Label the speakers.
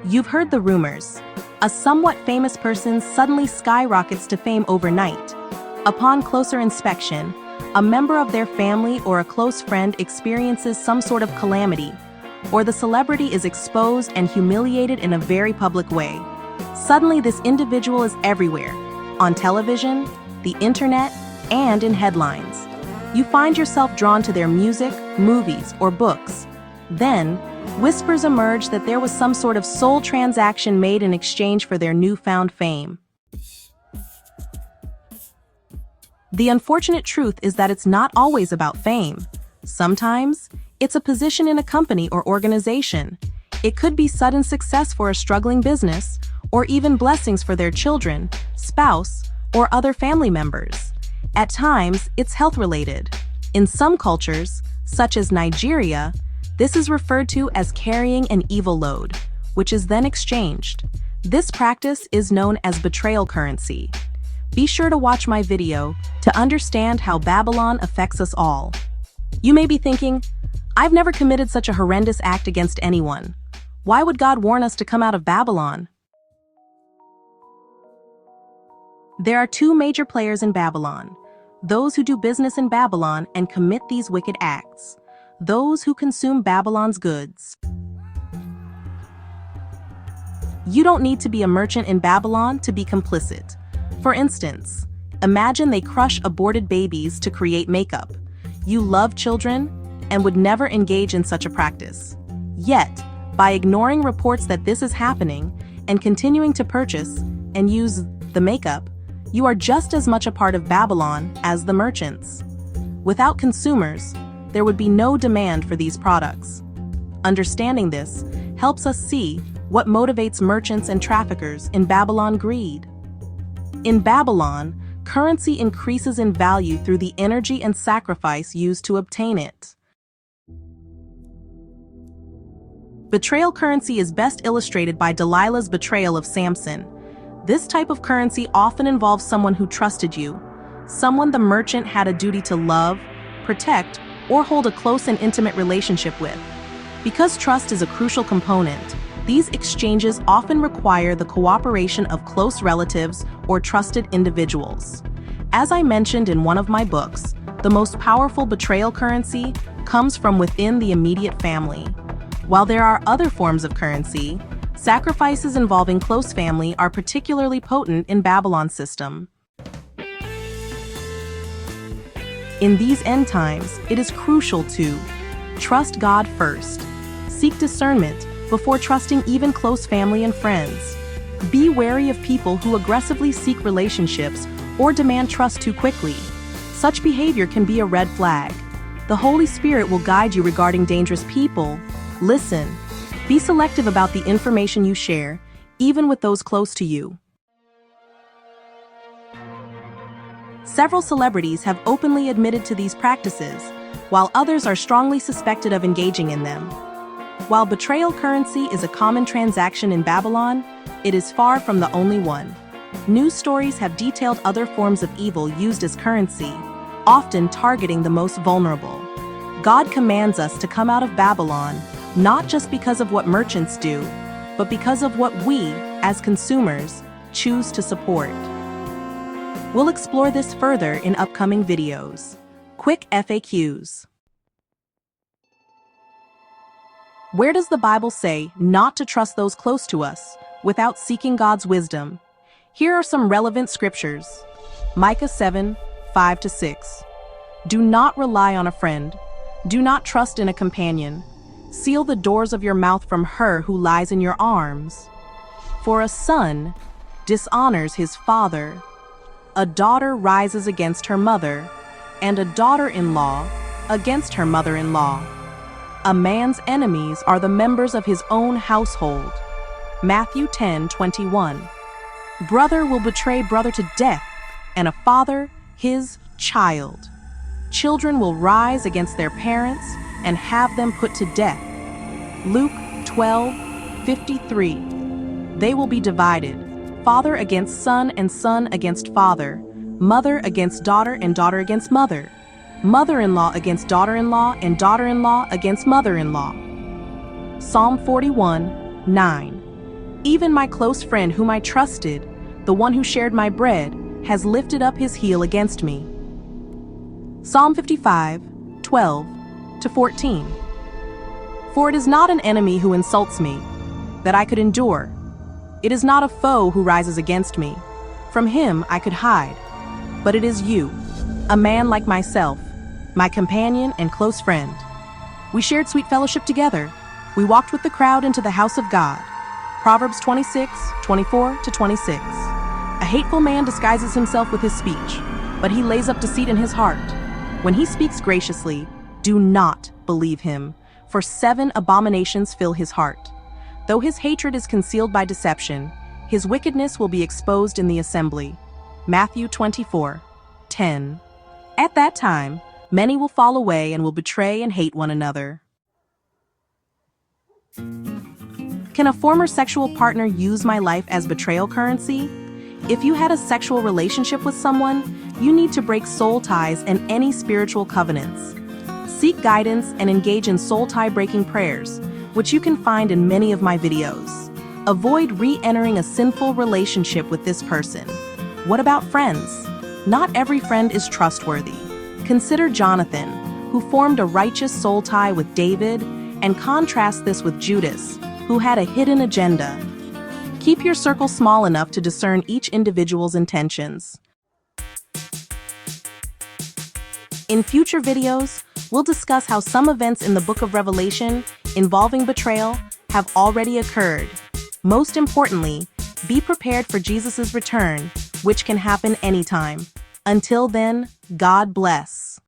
Speaker 1: You've heard the rumors. A somewhat famous person suddenly skyrockets to fame overnight. Upon closer inspection, a member of their family or a close friend experiences some sort of calamity, or the celebrity is exposed and humiliated in a very public way. Suddenly, this individual is everywhere, on television, the internet, and in headlines. You find yourself drawn to their music, movies, or books. Then, whispers emerge that there was some sort of soul transaction made in exchange for their newfound fame. The unfortunate truth is that it's not always about fame. Sometimes, it's a position in a company or organization. It could be sudden success for a struggling business, or even blessings for their children, spouse, or other family members. At times, it's health-related. In some cultures, such as Nigeria, this is referred to as carrying an evil load, which is then exchanged. This practice is known as betrayal currency. Be sure to watch my video to understand how Babylon affects us all. You may be thinking, I've never committed such a horrendous act against anyone. Why would God warn us to come out of Babylon? There are two major players in Babylon: those who do business in Babylon and commit these wicked acts, those who consume Babylon's goods. You don't need to be a merchant in Babylon to be complicit. For instance, imagine they crush aborted babies to create makeup. You love children and would never engage in such a practice. Yet, by ignoring reports that this is happening and continuing to purchase and use the makeup, you are just as much a part of Babylon as the merchants. Without consumers, there would be no demand for these products. Understanding this helps us see what motivates merchants and traffickers in Babylon: greed. In Babylon, currency increases in value through the energy and sacrifice used to obtain it. Betrayal currency is best illustrated by Delilah's betrayal of Samson. This type of currency often involves someone who trusted you, someone the merchant had a duty to love, protect, or hold a close and intimate relationship with. Because trust is a crucial component, these exchanges often require the cooperation of close relatives or trusted individuals. As I mentioned in one of my books, the most powerful betrayal currency comes from within the immediate family. While there are other forms of currency, sacrifices involving close family are particularly potent in Babylon's system. In these end times, it is crucial to trust God first. Seek discernment before trusting even close family and friends. Be wary of people who aggressively seek relationships or demand trust too quickly. Such behavior can be a red flag. The Holy Spirit will guide you regarding dangerous people. Listen. Be selective about the information you share, even with those close to you. Several celebrities have openly admitted to these practices, while others are strongly suspected of engaging in them. While betrayal currency is a common transaction in Babylon, it is far from the only one. News stories have detailed other forms of evil used as currency, often targeting the most vulnerable. God commands us to come out of Babylon, not just because of what merchants do, but because of what we, as consumers, choose to support. We'll explore this further in upcoming videos. Quick FAQs. Where does the Bible say not to trust those close to us without seeking God's wisdom? Here are some relevant scriptures. Micah 7:5-6. Do not rely on a friend. Do not trust in a companion. Seal the doors of your mouth from her who lies in your arms. For a son dishonors his father. A daughter rises against her mother, and a daughter-in-law against her mother-in-law. A man's enemies are the members of his own household. Matthew 10:21. Brother will betray brother to death, and a father his child. Children will rise against their parents and have them put to death. Luke 12:53. They will be divided, father against son and son against father, mother against daughter and daughter against mother, mother-in-law against daughter-in-law and daughter-in-law against mother-in-law. Psalm 41:9. Even my close friend whom I trusted, the one who shared my bread, has lifted up his heel against me. Psalm 55, 12-14. For it is not an enemy who insults me, that I could endure. It is not a foe who rises against me. From him I could hide. But it is you, a man like myself, my companion and close friend. We shared sweet fellowship together. We walked with the crowd into the house of God. Proverbs 26, 24-26. A hateful man disguises himself with his speech, but he lays up deceit in his heart. When he speaks graciously, do not believe him, for 7 abominations fill his heart. Though his hatred is concealed by deception, his wickedness will be exposed in the assembly. Matthew 24, 10. At that time, many will fall away and will betray and hate one another. Can a former sexual partner use my life as betrayal currency? If you had a sexual relationship with someone, you need to break soul ties and any spiritual covenants. Seek guidance and engage in soul tie-breaking prayers, which you can find in many of my videos. Avoid re-entering a sinful relationship with this person. What about friends? Not every friend is trustworthy. Consider Jonathan, who formed a righteous soul tie with David, and contrast this with Judas, who had a hidden agenda. Keep your circle small enough to discern each individual's intentions. In future videos, we'll discuss how some events in the book of Revelation involving betrayal have already occurred. Most importantly, be prepared for Jesus' return, which can happen anytime. Until then, God bless.